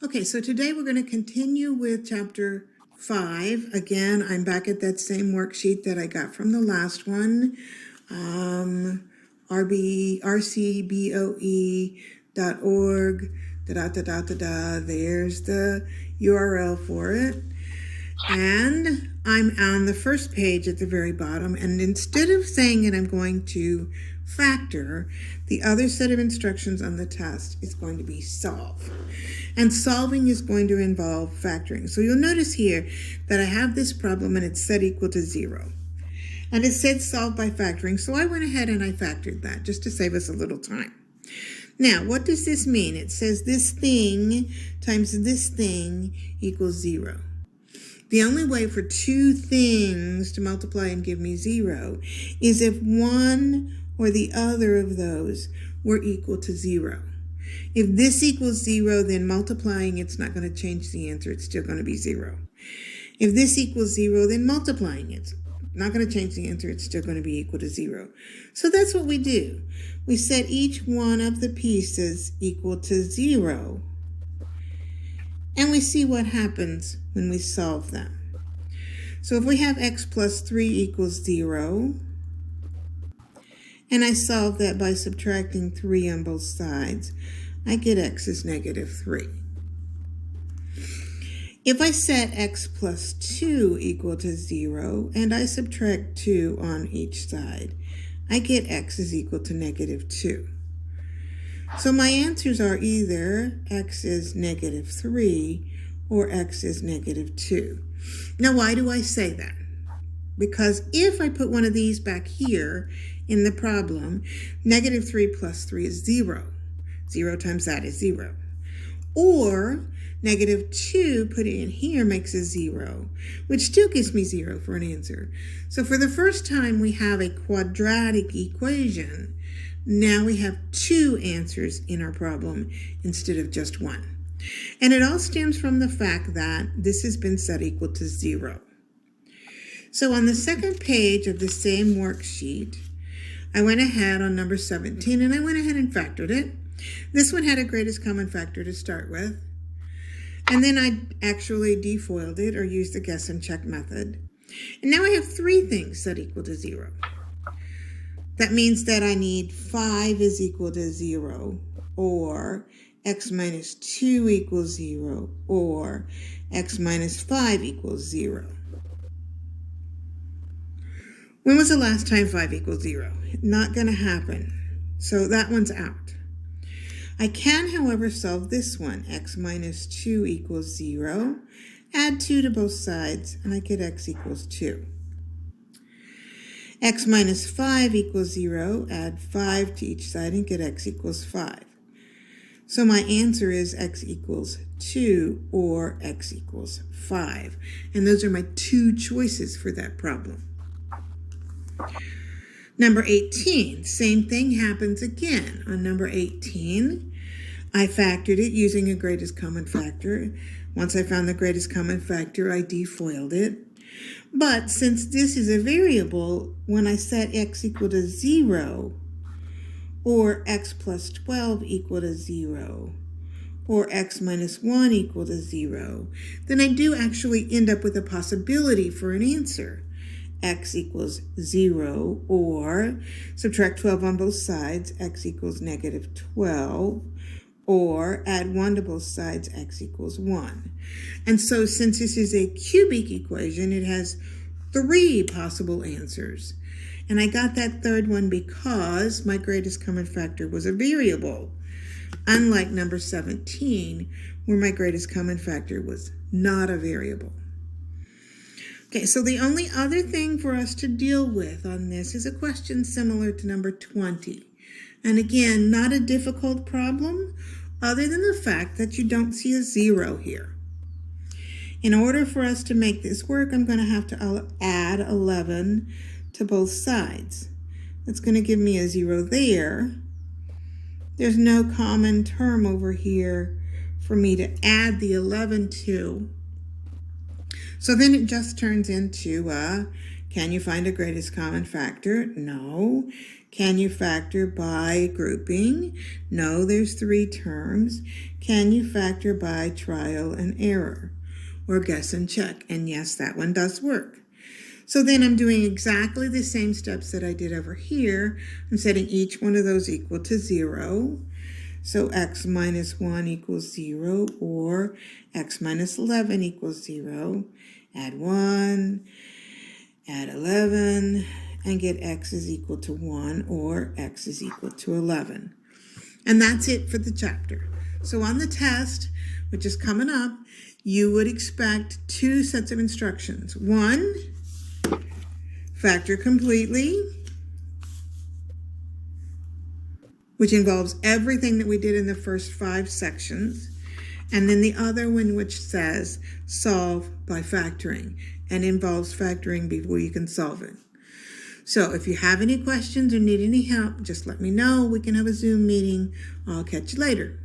Okay, so today we're going to continue with chapter 5. Again, I'm back at that same worksheet that I got from the last one. rcboe.org, There's the URL for it. And I'm on the first page at the very bottom, and instead of saying it, I'm going to factor, the other set of instructions on the test is going to be solve. And solving is going to involve factoring. So you'll notice here that I have this problem and it's set equal to 0. And it said solve by factoring, so I went ahead and I factored that just to save us a little time. Now, what does this mean? It says this thing times this thing equals 0. The only way for two things to multiply and give me 0 is if one or the other of those were equal to 0. If this equals 0, then multiplying it's not going to change the answer. It's still going to be 0. If this equals 0, then multiplying it's not going to change the answer. It's still going to be equal to 0. So that's what we do. We set each one of the pieces equal to 0. And we see what happens when we solve them. So if we have x plus 3 equals 0, and I solve that by subtracting 3 on both sides, I get x is negative 3. If I set x plus 2 equal to 0, and I subtract 2 on each side, I get x is equal to negative 2. So my answers are either x is negative 3 or x is negative 2. Now, why do I say that? Because if I put one of these back here in the problem, negative 3 plus 3 is 0. 0 times that is 0. Or negative 2 put it in here makes a 0, which still gives me 0 for an answer. So for the first time we have a quadratic equation. Now we have 2 answers in our problem instead of just 1. And it all stems from the fact that this has been set equal to 0. So on the second page of the same worksheet, I went ahead on number 17 and I went ahead and factored it. This one had a greatest common factor to start with. And then I actually defoiled it or used the guess and check method. And now I have 3 things set equal to 0. That means that I need 5 is equal to 0, or x minus 2 equals 0, or x minus 5 equals 0. When was the last time 5 equals 0? Not going to happen. So that one's out. I can, however, solve this one. X minus 2 equals 0. Add 2 to both sides, and I get x equals 2. X minus 5 equals 0. Add 5 to each side and get x equals 5. So my answer is x equals 2 or x equals 5. And those are my 2 choices for that problem. Number 18, same thing happens again. On number 18, I factored it using a greatest common factor. Once I found the greatest common factor, I defoiled it. But since this is a variable, when I set x equal to 0, or x plus 12 equal to 0, or x minus 1 equal to 0, then I do actually end up with a possibility for an answer. X equals 0, or subtract 12 on both sides, x equals negative 12, or add 1 to both sides, x equals 1. And so since this is a cubic equation, it has 3 possible answers. And I got that third one because my greatest common factor was a variable, unlike number 17, where my greatest common factor was not a variable. Okay, so the only other thing for us to deal with on this is a question similar to number 20. And again, not a difficult problem, other than the fact that you don't see a 0 here. In order for us to make this work, I'm going to have to add 11 to both sides. That's going to give me a 0 there. There's no common term over here for me to add the 11 to. So then it just turns into, can you find a greatest common factor? No. Can you factor by grouping? No, there's 3 terms. Can you factor by trial and error? Or guess and check? And yes, that one does work. So then I'm doing exactly the same steps that I did over here. I'm setting each one of those equal to 0. So x minus 1 equals 0, or x minus 11 equals 0. Add 1, add 11, and get x is equal to 1, or x is equal to 11. And that's it for the chapter. So on the test, which is coming up, you would expect 2 sets of instructions. 1, factor completely, which involves everything that we did in the first 5 sections, and then the other one which says solve by factoring and involves factoring before you can solve it. So if you have any questions or need any help, just let me know. We can have a Zoom meeting. I'll catch you later.